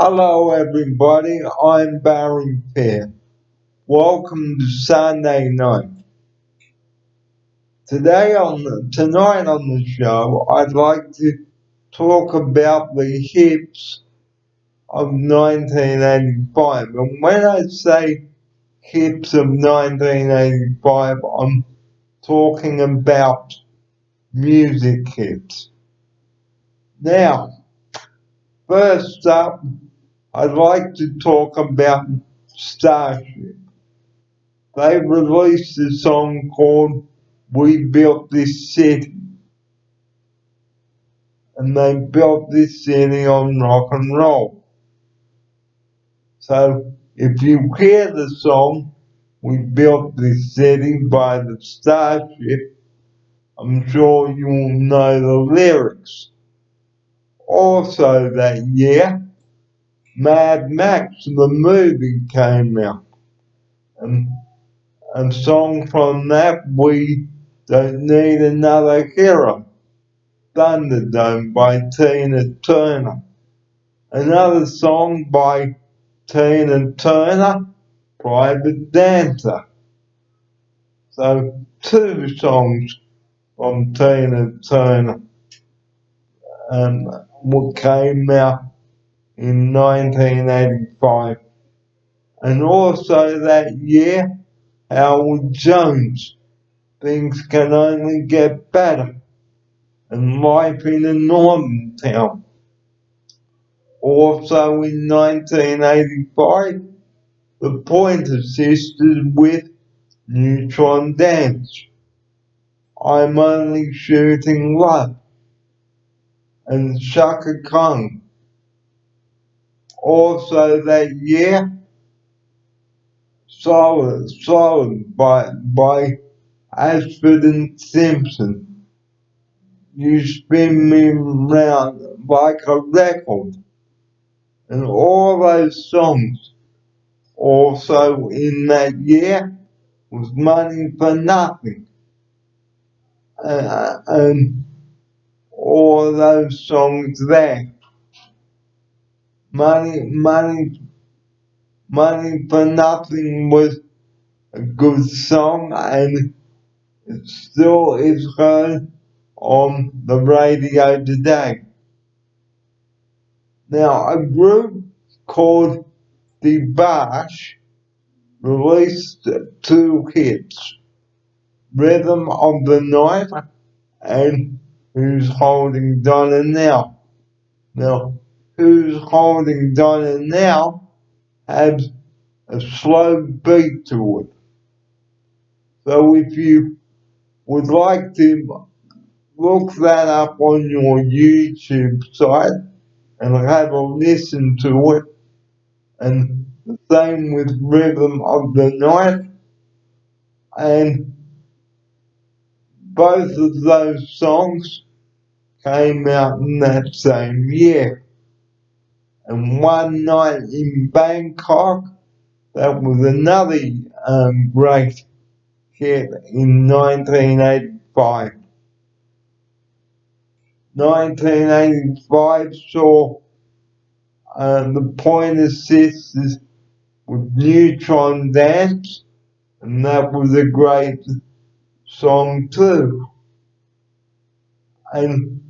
Hello everybody, I'm Barry Fair. Welcome to Sunday night. Tonight on the show, I'd like to talk about the hits of 1985. And when I say hits of 1985, I'm talking about music hits. Now, first up, I'd like to talk about Starship. They released a song called We Built This City. And they built this city on rock and roll. So if you hear the song, We Built This City by the Starship, I'm sure you'll know the lyrics. Also that year, Mad Max, the movie, came out. And a song from that, We Don't Need Another Hero, Thunderdome by Tina Turner. Another song by Tina Turner, Private Dancer. So two songs from Tina Turner came out in 1985. And also that year, Howard Jones, Things Can Only Get Better, and Life in a Northern Town. Also in 1985, the Pointer Sisters with Neutron Dance, I'm Only Shooting Love, and Chaka Khan. Also that year, Solid by Ashford and Simpson, You Spin Me Round Like a Record, and all those songs. Also in that year was Money for Nothing, and all those songs there. Money for Nothing was a good song, and it still is heard on the radio today. Now, a group called The Bash released two hits, Rhythm of the Night and Who's Holding Donna Now. Now, Who's Holding Donna Now has a slow beat to it. So if you would like to look that up on your YouTube site and have a listen to it, and the same with Rhythm of the Night, and both of those songs came out in that same year. And One Night in Bangkok, that was another great hit in 1985. 1985 saw the Pointer Sisters with Neutron Dance, and that was a great song too. And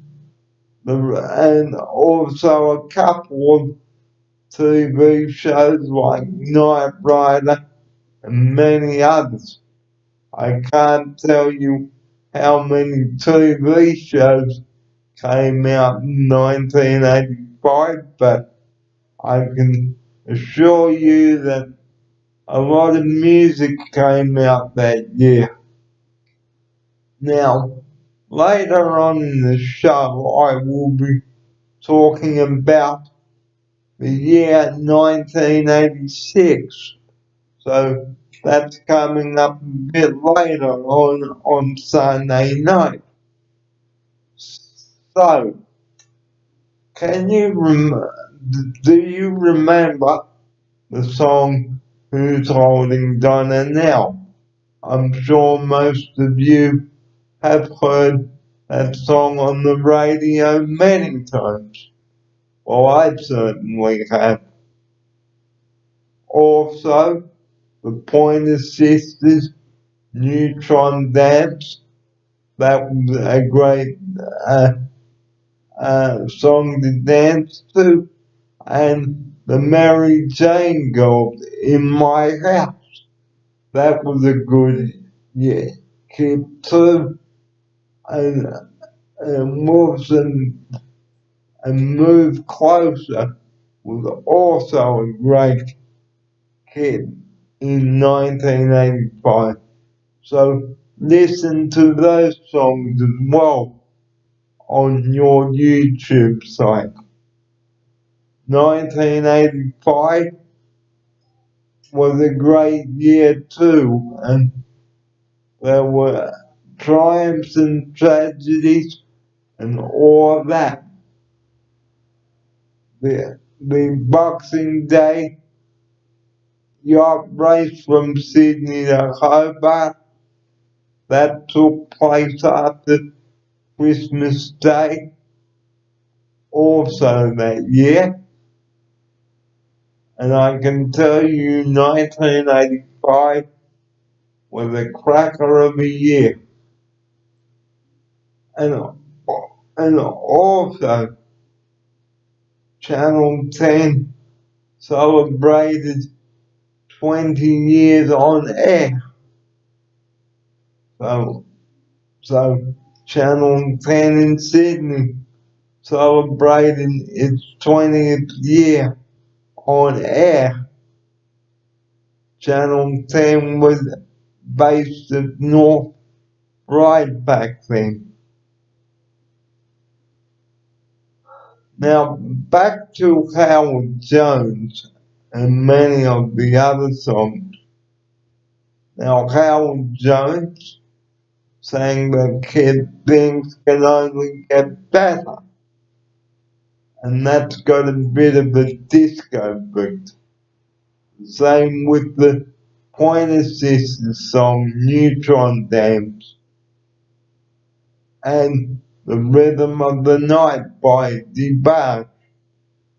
also a couple of TV shows like Knight Rider and many others. I can't tell you how many TV shows came out in 1985, but I can assure you that a lot of music came out that year. Now, later on in the show, I will be talking about the year 1986. So that's coming up a bit later on Sunday night. So, do you remember the song Who's Holding Donna Now? I'm sure most of you have heard that song on the radio many times. Well, I certainly have. Also, the Pointer Sisters, Neutron Dance, that was a great song to dance to, and the Mary Jane Girls, In My House. That was a good hit too, and Wilson and Move Closer was also a great hit in 1985. So listen to those songs as well on your YouTube site. 1985 was a great year too, and there were triumphs and tragedies and all that. The Boxing Day yacht race from Sydney to Hobart, that took place after Christmas Day also that year. And I can tell you 1985 was a cracker of a year. And also Channel 10 celebrated 20 years on air. So Channel 10 in Sydney celebrating its 20th year on air. Channel 10 was based at North Ryde back then. Now back to Howard Jones and many of the other songs. Now Howard Jones sang that things can only get better. And that's got a bit of a disco beat. Same with the Pointer Sisters song Neutron Dance and The Rhythm of the Night by DeBarge.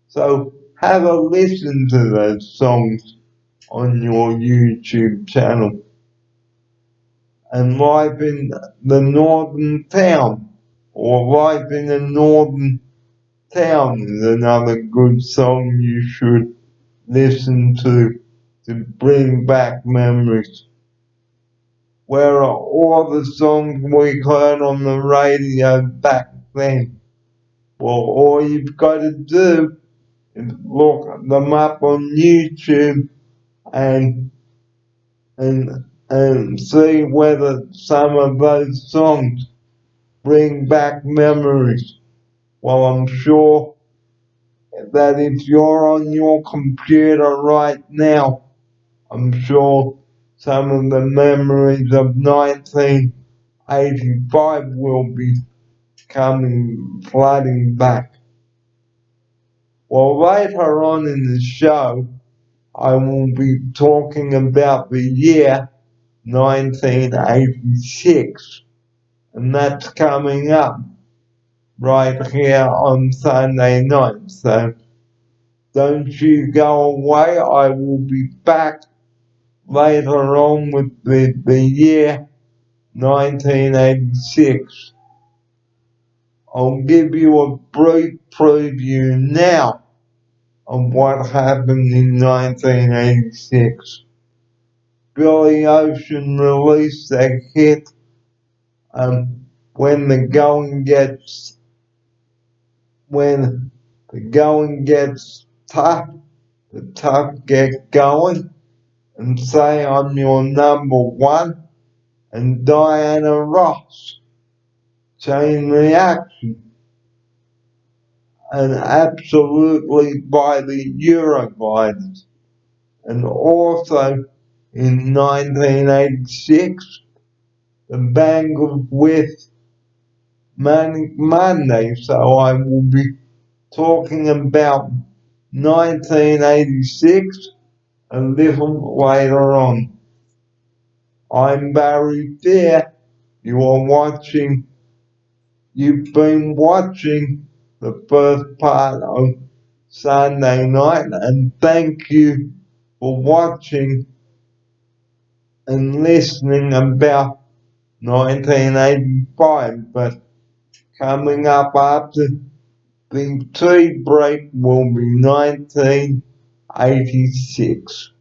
So have a listen to those songs on your YouTube channel. And Life in the Northern Town, or Life in a Northern Town is another good song you should listen to bring back memories. Where are all the songs we heard on the radio back then? Well, all you've got to do is look them up on YouTube and see whether some of those songs bring back memories. Well, I'm sure that if you're on your computer right now, I'm sure some of the memories of 1985 will be coming flooding back. Well, later on in the show, I will be talking about the year 1986, and that's coming up right here on Sunday night. So don't you go away. I will be back later on with the year 1986. I'll give you a brief preview now of what happened in 1986. Billy Ocean released a hit, When the Going Gets Tough, the tough get going, and Say I'm Your Number One, and Diana Ross, Chain Reaction, and Absolutely by the Eurogliders. And also in 1986, the band was with Manic Monday, so I will be talking about 1986 a little later on. I'm Barry Fair. You've been watching the first part of Sunday night, and thank you for watching and listening about 1985. But coming up after the tea break will be 1986.